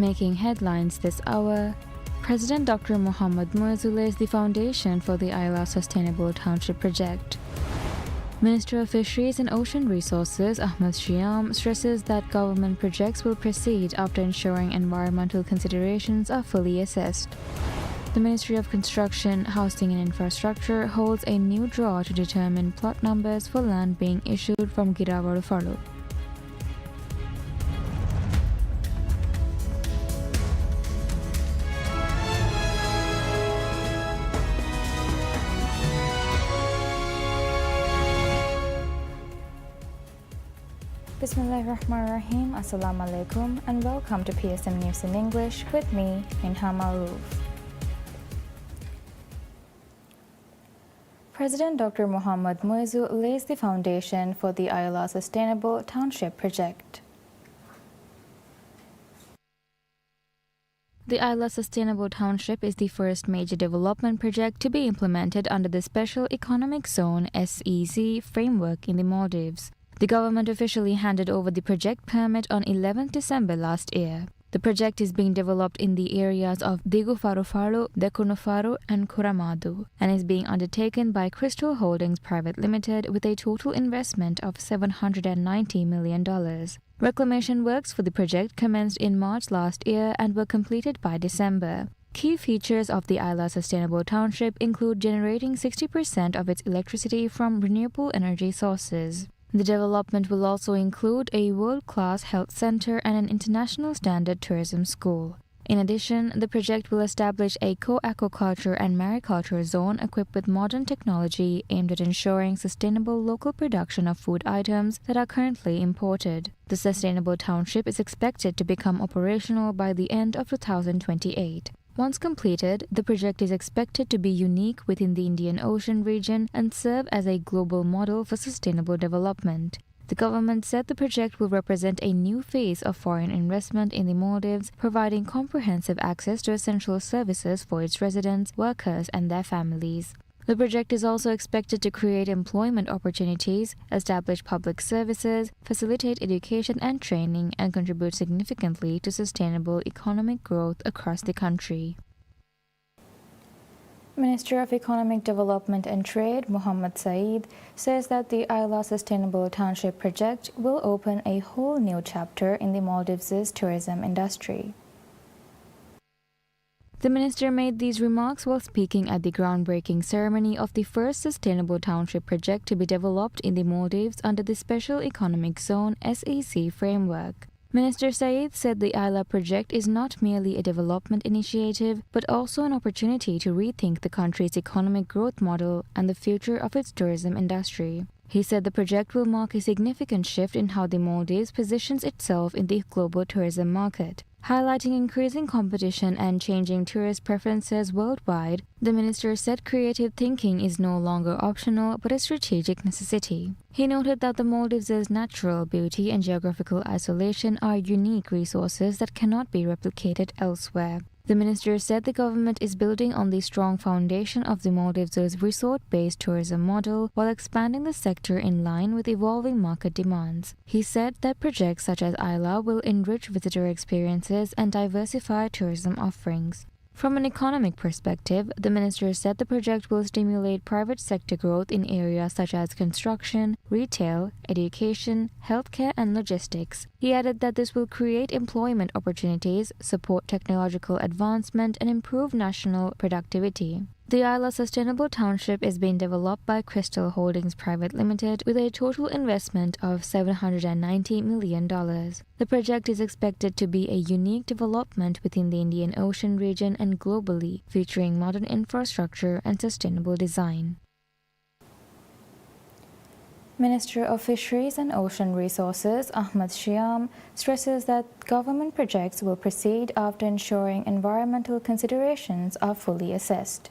Making headlines this hour, President Dr. Mohammad Muizzu lays the foundation for the Ayla Sustainable Township project. Minister of Fisheries and Ocean Resources Ahmad Shyam stresses that government projects will proceed after ensuring environmental considerations are fully assessed. The Ministry of Construction, Housing and Infrastructure holds a new draw to determine plot numbers for land being issued from Gidavaru. Bismillahirrahmanirrahim. Assalamu alaikum and welcome to PSM News in English with me, Minha Maroof. President Dr. Mohammad Muizzu lays the foundation for the Ayla Sustainable Township project. The Ayla Sustainable Township is the first major development project to be implemented under the Special Economic Zone (SEZ) framework in the Maldives. The government officially handed over the project permit on 11 December last year. The project is being developed in the areas of Digufaru, Dekunufaru and Kuramadu and is being undertaken by Crystal Holdings Private Limited with a total investment of $790 million. Reclamation works for the project commenced in March last year and were completed by December. Key features of the Ayla Sustainable Township include generating 60% of its electricity from renewable energy sources. The development will also include a world-class health center and an international standard tourism school. In addition, the project will establish a co-aquaculture and mariculture zone equipped with modern technology aimed at ensuring sustainable local production of food items that are currently imported. The Sustainable Township is expected to become operational by the end of 2028. Once completed, the project is expected to be unique within the Indian Ocean region and serve as a global model for sustainable development. The government said the project will represent a new phase of foreign investment in the Maldives, providing comprehensive access to essential services for its residents, workers, and their families. The project is also expected to create employment opportunities, establish public services, facilitate education and training, and contribute significantly to sustainable economic growth across the country. Minister of Economic Development and Trade Mohammed Saeed says that the Ayla Sustainable Township project will open a whole new chapter in the Maldives' tourism industry. The minister made these remarks while speaking at the groundbreaking ceremony of the first Sustainable Township project to be developed in the Maldives under the Special Economic Zone (SEZ) framework. Minister Saeed said the Ayla project is not merely a development initiative, but also an opportunity to rethink the country's economic growth model and the future of its tourism industry. He said the project will mark a significant shift in how the Maldives positions itself in the global tourism market. Highlighting increasing competition and changing tourist preferences worldwide, the minister said creative thinking is no longer optional but a strategic necessity. He noted that the Maldives' natural beauty and geographical isolation are unique resources that cannot be replicated elsewhere. The minister said the government is building on the strong foundation of the Maldives' resort-based tourism model while expanding the sector in line with evolving market demands. He said that projects such as Ayla will enrich visitor experiences and diversify tourism offerings. From an economic perspective, the minister said the project will stimulate private sector growth in areas such as construction, retail, education, healthcare, and logistics. He added that this will create employment opportunities, support technological advancement, and improve national productivity. The Ayla Sustainable Township is being developed by Crystal Holdings Private Limited with a total investment of $790 million. The project is expected to be a unique development within the Indian Ocean region and globally, featuring modern infrastructure and sustainable design. Minister of Fisheries and Ocean Resources Ahmad Shyam stresses that government projects will proceed after ensuring environmental considerations are fully assessed.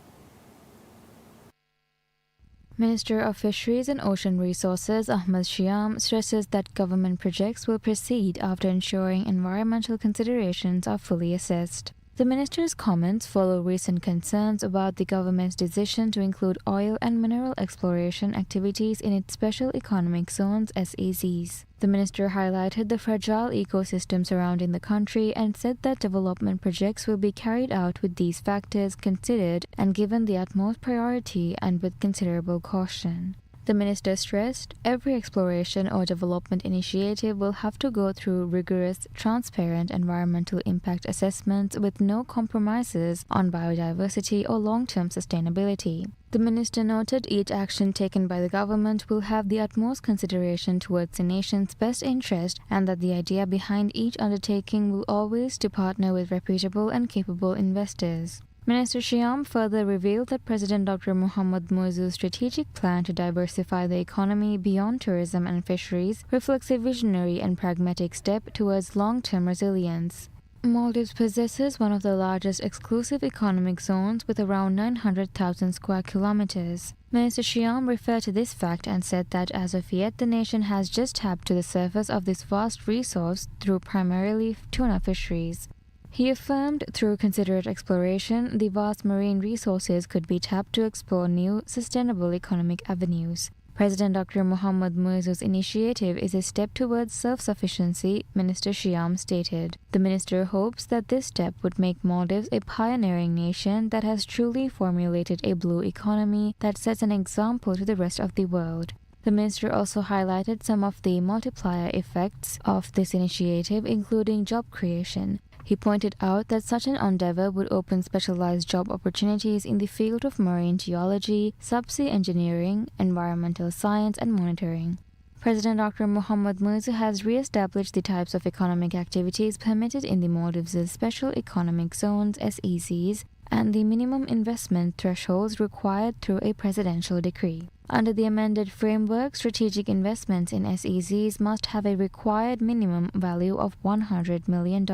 Minister of Fisheries and Ocean Resources Ahmad Shyam stresses that government projects will proceed after ensuring environmental considerations are fully assessed. The The minister's comments follow recent concerns about the government's decision to include oil and mineral exploration activities in its special economic zones (SEZs). The minister highlighted the fragile ecosystem surrounding the country and said that development projects will be carried out with these factors considered and given the utmost priority and with considerable caution. The minister stressed every exploration or development initiative will have to go through rigorous, transparent environmental impact assessments with no compromises on biodiversity or long-term sustainability. The minister noted each action taken by the government will have the utmost consideration towards the nation's best interest and that the idea behind each undertaking will always to partner with reputable and capable investors. Minister Shyam further revealed that President Dr. Mohammad Muizzu's strategic plan to diversify the economy beyond tourism and fisheries reflects a visionary and pragmatic step towards long-term resilience. Maldives possesses one of the largest exclusive economic zones with around 900,000 square kilometers. Minister Shyam referred to this fact and said that as of yet the nation has just tapped to the surface of this vast resource through primarily tuna fisheries. He affirmed through considerate exploration, the vast marine resources could be tapped to explore new, sustainable economic avenues. President Dr. Mohammad Muizzu's initiative is a step towards self-sufficiency, Minister Shyam stated. The minister hopes that this step would make Maldives a pioneering nation that has truly formulated a blue economy that sets an example to the rest of the world. The minister also highlighted some of the multiplier effects of this initiative, including job creation. He pointed out that such an endeavor would open specialized job opportunities in the field of marine geology, subsea engineering, environmental science, and monitoring. President Dr. Mohammad Muizzu has re-established the types of economic activities permitted in the Maldives' Special Economic Zones (SEZs) and the minimum investment thresholds required through a presidential decree. Under the amended framework, strategic investments in SEZs must have a required minimum value of $100 million.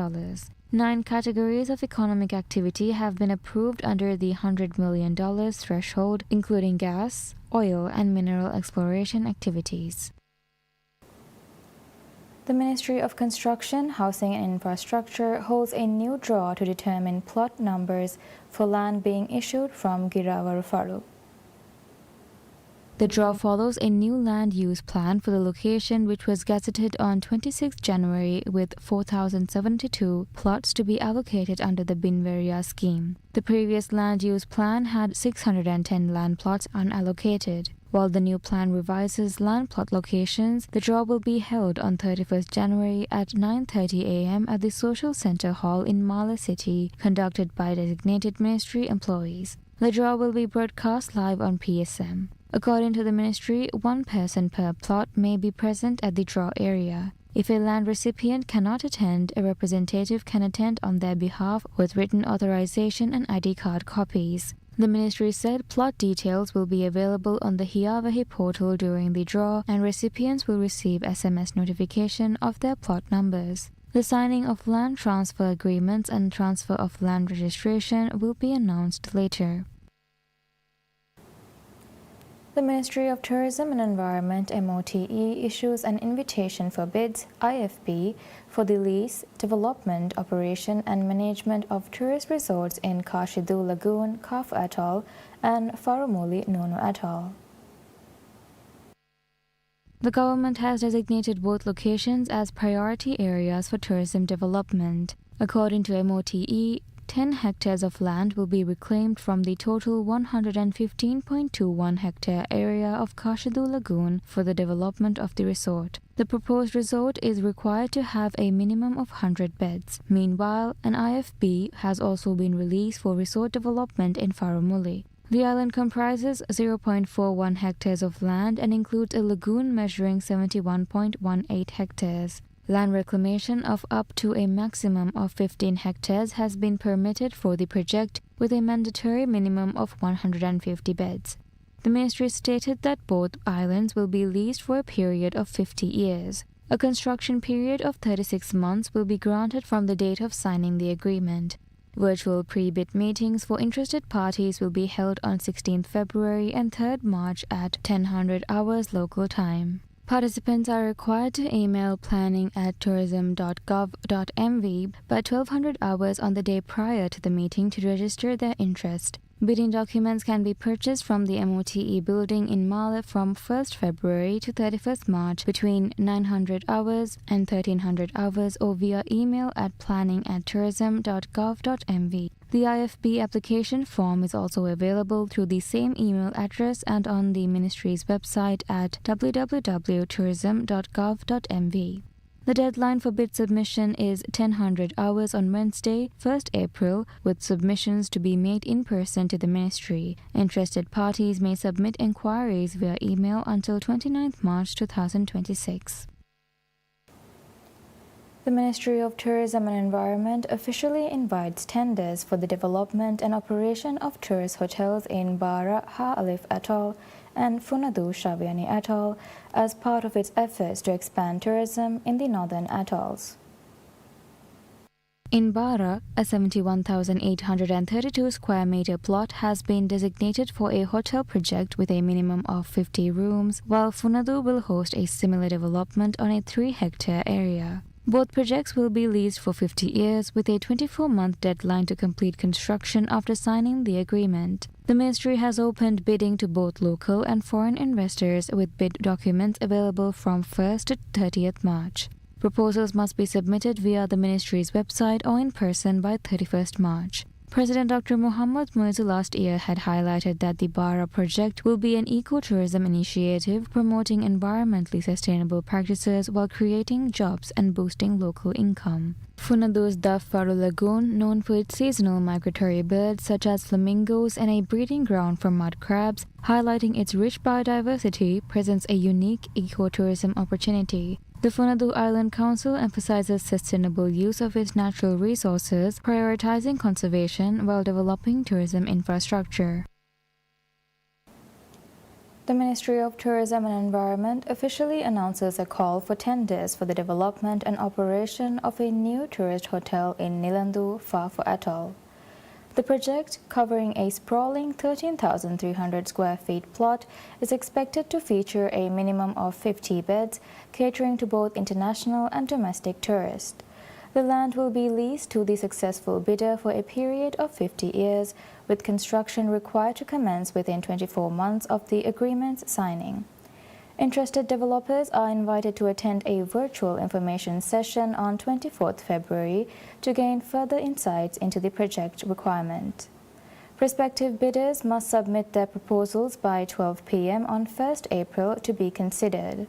9 categories of economic activity have been approved under the $100 million threshold, including gas, oil, and mineral exploration activities. The Ministry of Construction, Housing and Infrastructure holds a new draw to determine plot numbers for land being issued from Girawar Faruk. The draw follows a new land use plan for the location which was gazetted on 26 January with 4,072 plots to be allocated under the Binveria scheme. The previous land use plan had 610 land plots unallocated. While the new plan revises land plot locations, the draw will be held on 31st January at 9:30 a.m. at the Social Center Hall in Mala City, conducted by designated ministry employees. The draw will be broadcast live on PSM. According to the ministry, one person per plot may be present at the draw area. If a land recipient cannot attend, a representative can attend on their behalf with written authorization and ID card copies. The ministry said plot details will be available on the Hiyawahi portal during the draw and recipients will receive SMS notification of their plot numbers. The signing of land transfer agreements and transfer of land registration will be announced later. The Ministry of Tourism and Environment (MOTE) issues an invitation for bids (IFB) for the lease, development, operation and management of tourist resorts in Kashidu Lagoon, Kaf Atoll and Farumuli, Nono Atoll. The government has designated both locations as priority areas for tourism development. According to MOTE, 10 hectares of land will be reclaimed from the total 115.21 hectare area of Kashidu Lagoon for the development of the resort. The proposed resort is required to have a minimum of 100 beds. Meanwhile, an IFB has also been released for resort development in Farumuli. The island comprises 0.41 hectares of land and includes a lagoon measuring 71.18 hectares. Land reclamation of up to a maximum of 15 hectares has been permitted for the project with a mandatory minimum of 150 beds. The ministry stated that both islands will be leased for a period of 50 years. A construction period of 36 months will be granted from the date of signing the agreement. Virtual pre-bid meetings for interested parties will be held on 16th February and 3rd March at 10:00 hours local time. Participants are required to email planning@tourism.gov.mv by 1200 hours on the day prior to the meeting to register their interest. Bidding documents can be purchased from the MOTE building in Male from 1st February to 31st March between 900 hours and 1300 hours or via email at planning@tourism.gov.mv. The IFB application form is also available through the same email address and on the Ministry's website at www.tourism.gov.mv. The deadline for bid submission is 1000 hours on Wednesday, 1st April, with submissions to be made in person to the Ministry. Interested parties may submit inquiries via email until 29th March 2026. The Ministry of Tourism and Environment officially invites tenders for the development and operation of tourist hotels in Bara Ha Alif Atoll and Funadu Shaviani Atoll as part of its efforts to expand tourism in the northern atolls. In Bara, a 71,832 square meter plot has been designated for a hotel project with a minimum of 50 rooms, while Funadu will host a similar development on a 3-hectare area. Both projects will be leased for 50 years with a 24-month deadline to complete construction after signing the agreement. The ministry has opened bidding to both local and foreign investors with bid documents available from 1st to 30th March. Proposals must be submitted via the ministry's website or in person by 31st March. President Dr. Muhammad Muizzu last year had highlighted that the Bara project will be an ecotourism initiative promoting environmentally sustainable practices while creating jobs and boosting local income. Funadu's Daffaru Lagoon, known for its seasonal migratory birds such as flamingos and a breeding ground for mud crabs, highlighting its rich biodiversity, presents a unique ecotourism opportunity. The Funadu Island Council emphasizes sustainable use of its natural resources, prioritizing conservation while developing tourism infrastructure. The Ministry of Tourism and Environment officially announces a call for tenders for the development and operation of a new tourist hotel in Nilandu, Phafu Atoll. The project, covering a sprawling 13,300 square feet plot, is expected to feature a minimum of 50 beds, catering to both international and domestic tourists. The land will be leased to the successful bidder for a period of 50 years, with construction required to commence within 24 months of the agreement's signing. Interested developers are invited to attend a virtual information session on 24th February to gain further insights into the project requirement. Prospective bidders must submit their proposals by 12 p.m. on 1st April to be considered.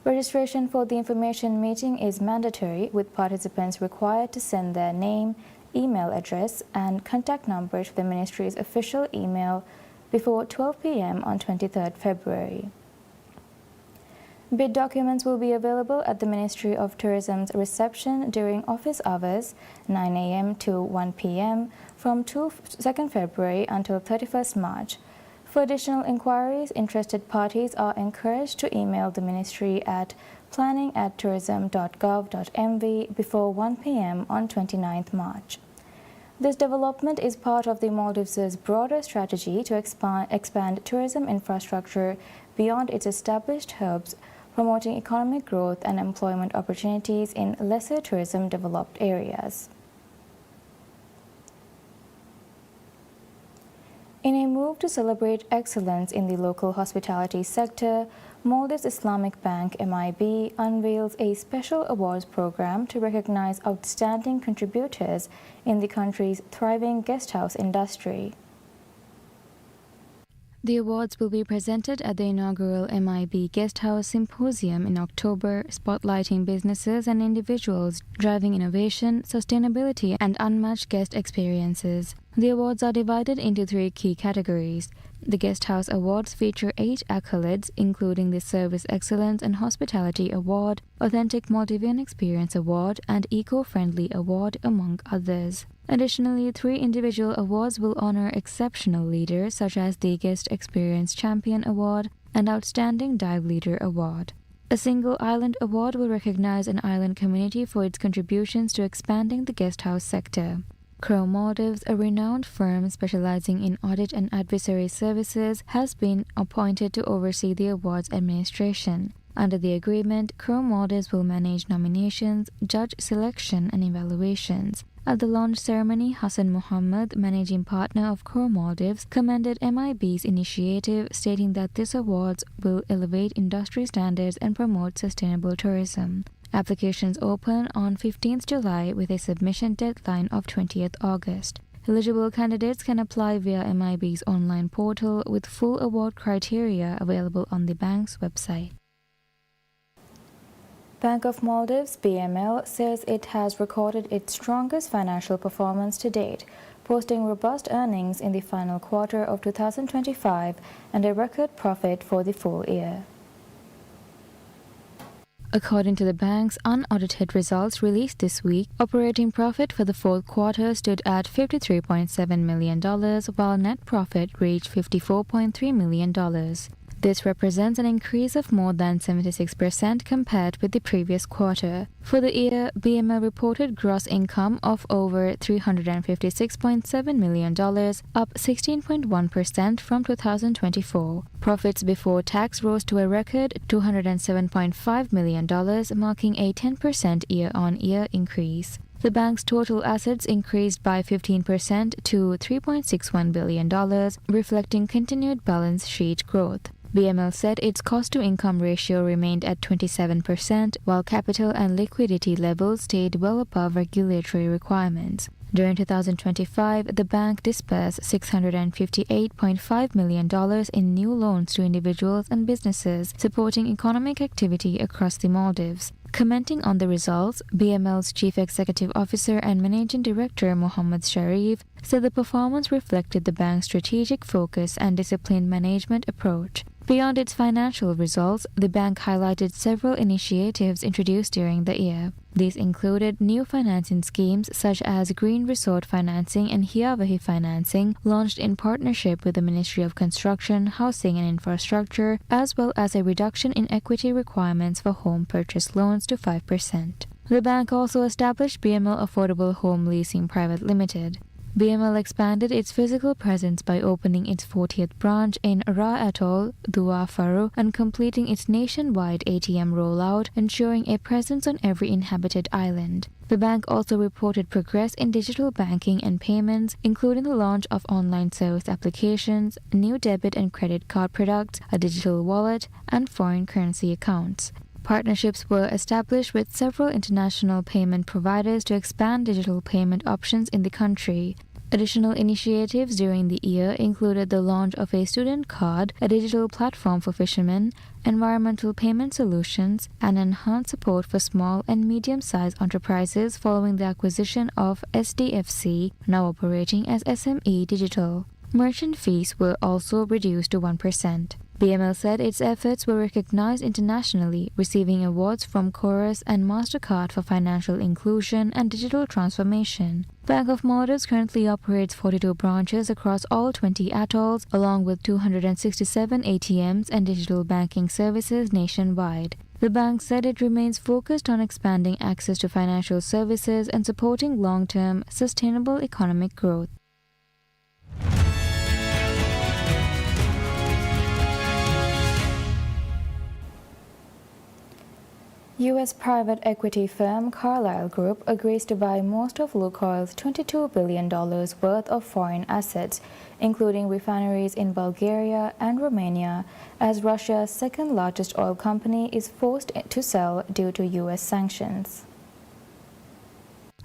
Registration for the information meeting is mandatory, with participants required to send their name, email address, and contact number to the Ministry's official email before 12 p.m. on 23rd February. Bid documents will be available at the Ministry of Tourism's reception during office hours 9 a.m. to 1 p.m. from 2nd February until 31st March. For additional inquiries, interested parties are encouraged to email the Ministry at planning@tourism.gov.mv before 1 p.m. on 29th March. This development is part of the Maldives' broader strategy to expand tourism infrastructure beyond its established hubs, promoting economic growth and employment opportunities in lesser tourism-developed areas. In a move to celebrate excellence in the local hospitality sector, Maldives Islamic Bank MIB unveils a special awards program to recognize outstanding contributors in the country's thriving guesthouse industry. The awards will be presented at the inaugural MIB Guesthouse Symposium in October, spotlighting businesses and individuals driving innovation, sustainability, and unmatched guest experiences. The awards are divided into 3 key categories. The Guesthouse Awards feature 8 accolades, including the Service Excellence and Hospitality Award, Authentic Maldivian Experience Award, and Eco-Friendly Award, among others. Additionally, 3 individual awards will honor exceptional leaders such as the Guest Experience Champion Award and Outstanding Dive Leader Award. A single island award will recognize an island community for its contributions to expanding the guesthouse sector. Crow Maldives, a renowned firm specializing in audit and advisory services, has been appointed to oversee the awards administration. Under the agreement, Chrome Maldives will manage nominations, judge selection, and evaluations. At the launch ceremony, Hassan Mohammed, managing partner of Chrome Maldives, commended MIB's initiative, stating that this awards will elevate industry standards and promote sustainable tourism. Applications open on 15th July with a submission deadline of 20th August. Eligible candidates can apply via MIB's online portal with full award criteria available on the bank's website. Bank of Maldives (BML) says it has recorded its strongest financial performance to date, posting robust earnings in the final quarter of 2025 and a record profit for the full year. According to the bank's unaudited results released this week, operating profit for the fourth quarter stood at $53.7 million, while net profit reached $54.3 million. This represents an increase of more than 76% compared with the previous quarter. For the year, BML reported gross income of over $356.7 million, up 16.1% from 2024. Profits before tax rose to a record $207.5 million, marking a 10% year-on-year increase. The bank's total assets increased by 15% to $3.61 billion, reflecting continued balance sheet growth. BML said its cost-to-income ratio remained at 27%, while capital and liquidity levels stayed well above regulatory requirements. During 2025, the bank disbursed $658.5 million in new loans to individuals and businesses, supporting economic activity across the Maldives. Commenting on the results, BML's Chief Executive Officer and Managing Director Mohammed Sharif said the performance reflected the bank's strategic focus and disciplined management approach. Beyond its financial results, the bank highlighted several initiatives introduced during the year. These included new financing schemes such as Green Resort Financing and Hiawahi Financing, launched in partnership with the Ministry of Construction, Housing and Infrastructure, as well as a reduction in equity requirements for home purchase loans to 5%. The bank also established BML Affordable Home Leasing Private Limited. BML expanded its physical presence by opening its 40th branch in Ra Atoll, Dua Faru, and completing its nationwide ATM rollout, ensuring a presence on every inhabited island. The bank also reported progress in digital banking and payments, including the launch of online service applications, new debit and credit card products, a digital wallet, and foreign currency accounts. Partnerships were established with several international payment providers to expand digital payment options in the country. Additional initiatives during the year included the launch of a student card, a digital platform for fishermen, environmental payment solutions, and enhanced support for small and medium-sized enterprises following the acquisition of SDFC, now operating as SME Digital. Merchant fees were also reduced to 1%. BML said its efforts were recognized internationally, receiving awards from Chorus and MasterCard for financial inclusion and digital transformation. Bank of Maldives currently operates 42 branches across all 20 atolls, along with 267 ATMs and digital banking services nationwide. The bank said it remains focused on expanding access to financial services and supporting long-term, sustainable economic growth. U.S. private equity firm Carlyle Group agrees to buy most of Lukoil's $22 billion worth of foreign assets, including refineries in Bulgaria and Romania, as Russia's second-largest oil company is forced to sell due to U.S. sanctions.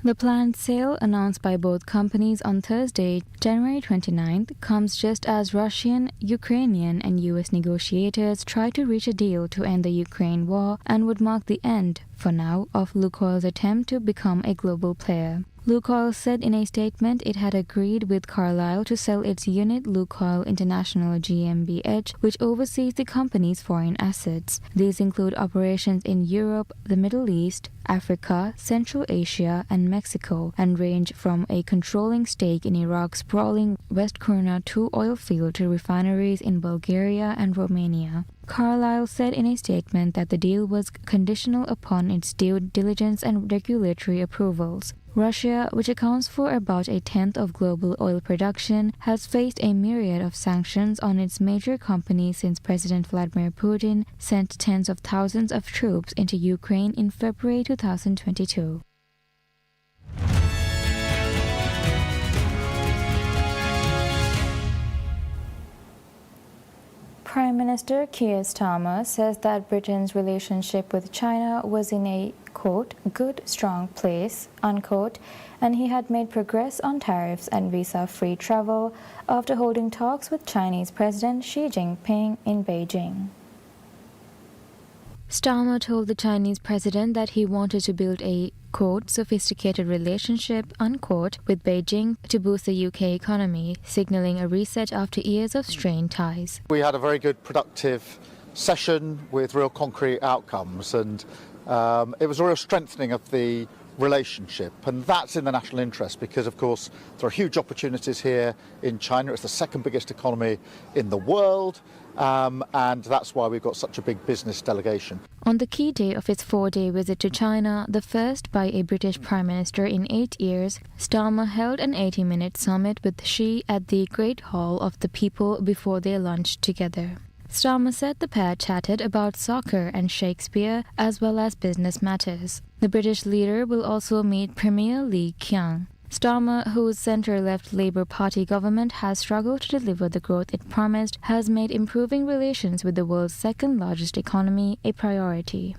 The planned sale, announced by both companies on Thursday, January 29th, comes just as Russian, Ukrainian, and U.S. negotiators try to reach a deal to end the Ukraine war and would mark the end, for now, of Lukoil's attempt to become a global player. Lukoil said in a statement it had agreed with Carlyle to sell its unit Lukoil International GmbH, which oversees the company's foreign assets. These include operations in Europe, the Middle East, Africa, Central Asia, and Mexico, and range from a controlling stake in Iraq's sprawling West Kurna 2 oil field to refineries in Bulgaria and Romania. Carlyle said in a statement that the deal was conditional upon its due diligence and regulatory approvals. Russia, which accounts for about a tenth of global oil production, has faced a myriad of sanctions on its major companies since President Vladimir Putin sent tens of thousands of troops into Ukraine in February 2022. Prime Minister Keir Starmer says that Britain's relationship with China was in a, quote, good, strong place, unquote, and he had made progress on tariffs and visa-free travel after holding talks with Chinese President Xi Jinping in Beijing. Starmer told the Chinese president that he wanted to build a, quote, sophisticated relationship, unquote, with Beijing to boost the UK economy, signalling a reset after years of strained ties. We had a very good, productive session with real concrete outcomes, and it was a real strengthening of the relationship, and that's in the national interest because, of course, there are huge opportunities here in China. It's the second biggest economy in the world, and that's why we've got such a big business delegation. On the key day of his 4-day visit to China, the first by a British Prime Minister in 8 years, Starmer held an 80-minute summit with Xi at the Great Hall of the People before they lunched together. Starmer said the pair chatted about soccer and Shakespeare as well as business matters. The British leader will also meet Premier Li Qiang. Starmer, whose centre-left Labour Party government has struggled to deliver the growth it promised, has made improving relations with the world's second-largest economy a priority.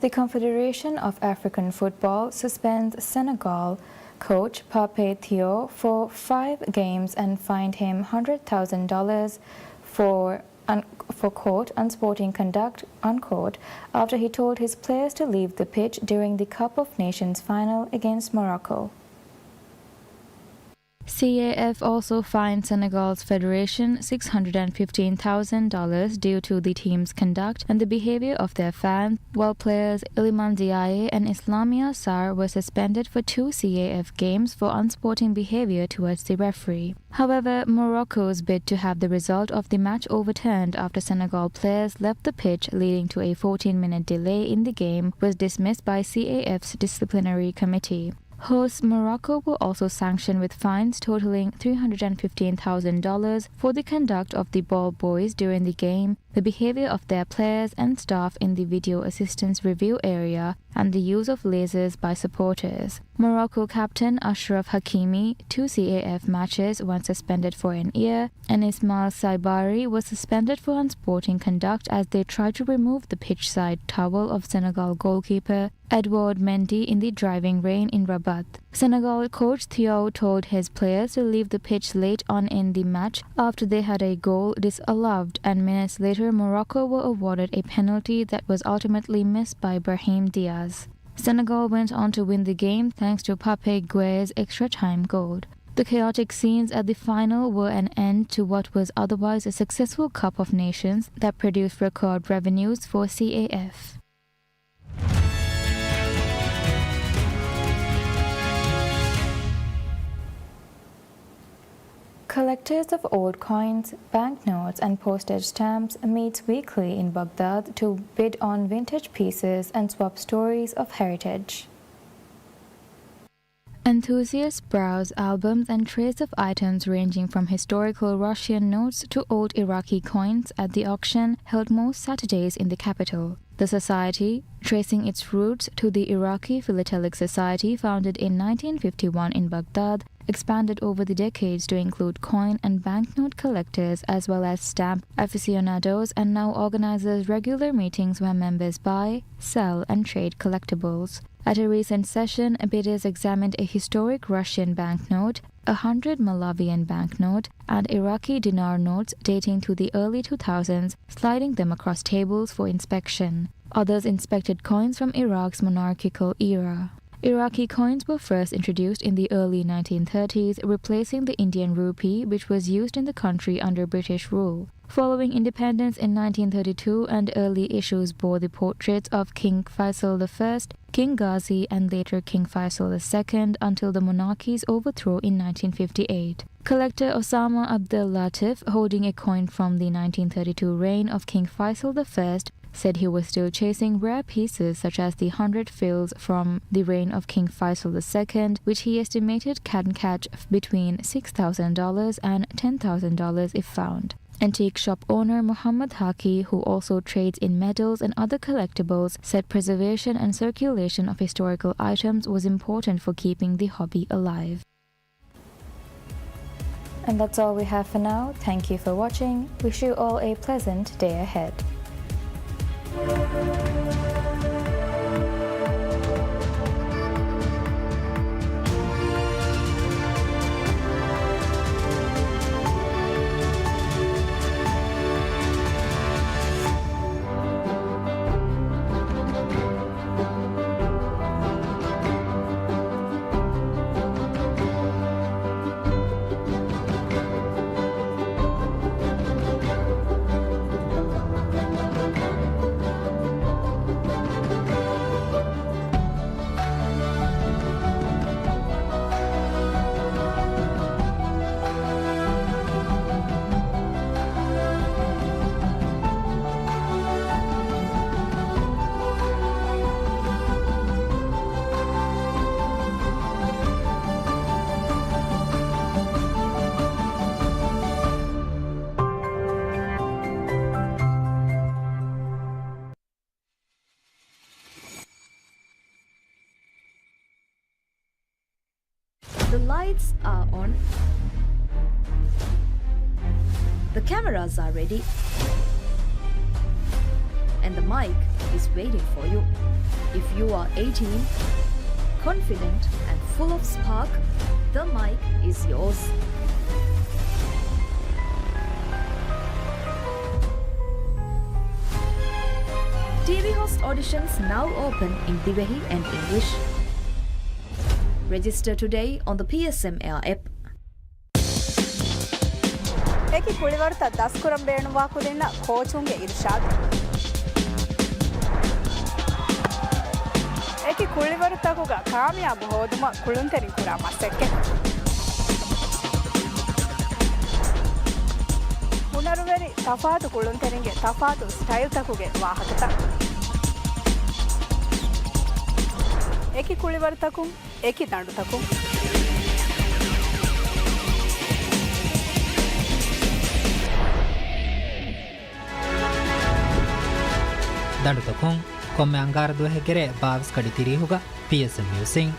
The Confederation of African Football suspends Senegal coach Pape Thiaw for 5 games and fined him $100,000 for quote, unsporting conduct, unquote, after he told his players to leave the pitch during the Cup of Nations final against Morocco. CAF also fined Senegal's federation $615,000 due to the team's conduct and the behavior of their fans, while players Iliman Ndiaye and Islamia Sarr were suspended for 2 CAF games for unsporting behavior towards the referee. However, Morocco's bid to have the result of the match overturned after Senegal players left the pitch, leading to a 14-minute delay in the game, was dismissed by CAF's disciplinary committee. Hosts Morocco were also sanctioned with fines totaling $315,000 for the conduct of the ball boys during the game, the behavior of their players and staff in the video assistance review area, and the use of lasers by supporters. Morocco captain Ashraf Hakimi, 2 CAF matches, once suspended for an year, and Ismail Saibari was suspended for unsporting conduct as they tried to remove the pitch-side towel of Senegal goalkeeper Edouard Mendy in the driving rain in Rabat. Senegal coach Thiaw told his players to leave the pitch late on in the match after they had a goal disallowed, and minutes later Morocco were awarded a penalty that was ultimately missed by Brahim Diaz. Senegal went on to win the game thanks to Pape Gué's extra-time goal. The chaotic scenes at the final were an end to what was otherwise a successful Cup of Nations that produced record revenues for CAF. Collectors of old coins, banknotes and postage stamps meet weekly in Baghdad to bid on vintage pieces and swap stories of heritage. Enthusiasts browse albums and trays of items ranging from historical Russian notes to old Iraqi coins at the auction held most Saturdays in the capital. The society, tracing its roots to the Iraqi Philatelic Society founded in 1951 in Baghdad, expanded over the decades to include coin and banknote collectors as well as stamp aficionados, and now organizes regular meetings where members buy, sell and trade collectibles. At a recent session, bidders examined a historic Russian banknote, a 100 Malawian banknote, and Iraqi dinar notes dating to the early 2000s, sliding them across tables for inspection. Others inspected coins from Iraq's monarchical era. Iraqi coins were first introduced in the early 1930s, replacing the Indian rupee, which was used in the country under British rule. Following independence in 1932 and early issues bore the portraits of King Faisal I, King Ghazi and later King Faisal II until the monarchy's overthrow in 1958. Collector Osama Abdel Latif, holding a coin from the 1932 reign of King Faisal I, said he was still chasing rare pieces such as the 100 fils from the reign of King Faisal II, which he estimated can catch between $6,000 and $10,000 if found. Antique shop owner Muhammad Haki, who also trades in medals and other collectibles, said preservation and circulation of historical items was important for keeping the hobby alive. And that's all we have for now. Thank you for watching. Wish you all a pleasant day ahead. The lights are on. The cameras are ready. And the mic is waiting for you. If you are 18, confident and full of spark, the mic is yours. TV host auditions now open in Divehi and English. Register today on the PSM Air app. Eki kulivarta daskuram beenuwa kudinna coachunge irshad. Eki kulivarta kuga kamyabu hoduma kulunteri kura masekke. Punaruveri tafatu kulunteringe tafatu style takuge wahakata. Eki kulivartakum eki dandutakum. ದಂಡುತಕುಂ ಕೊಮ್ಮೆ ಅಂಗಾರದು ಹೆಗೆರೆ ಬಾವಿಸ್ ಕಡಿತಿರಿಹುಗ PSM ಮ್ಯೂಸಿಂಗ್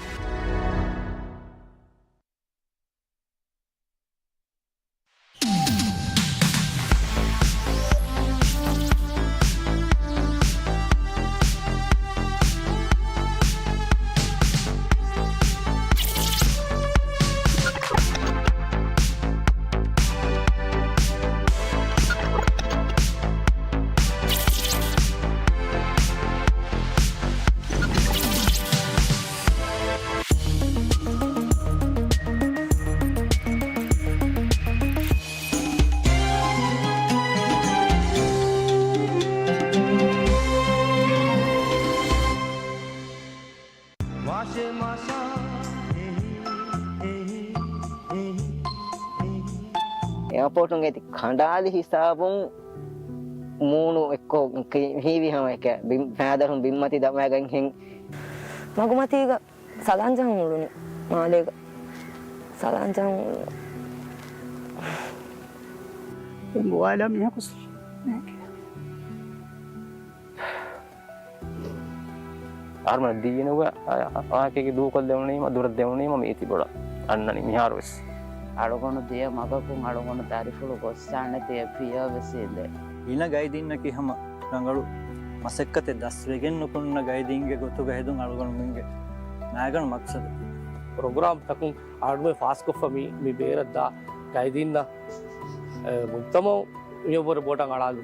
airport में गई खंडाली हिसाबों मूनु एको हिवी हम एक फैदर हम बिम्मती दमा गई हैं मगुमती का सलांजा मुलुनी माले का सलांजा मुलुनी बुआला में कुछ आर्मन दिए ना वो आके की दो कल देवनी में दूर देवनी में इतनी बड़ा अन्ना नहीं मिहारोस අඩගොන තිය මගකුම් අඩගොන තාරිෆුළු කොස්සාන්න තිය පිය වෙසේද. ඉන ගයිදින්නකි හම රංගලු මසෙක්කතේ දස්වගෙන් නුකුන්න ගයිදින්ගේ ගොතු ගහෙදුන් අඩගොනුමින්ගේ නායගන මක්සද. प्रोग्राम तक आडमे फास्ट को फमी मी बेरद्दा गैदिन मुत्तम यो बोटा गाड़ाल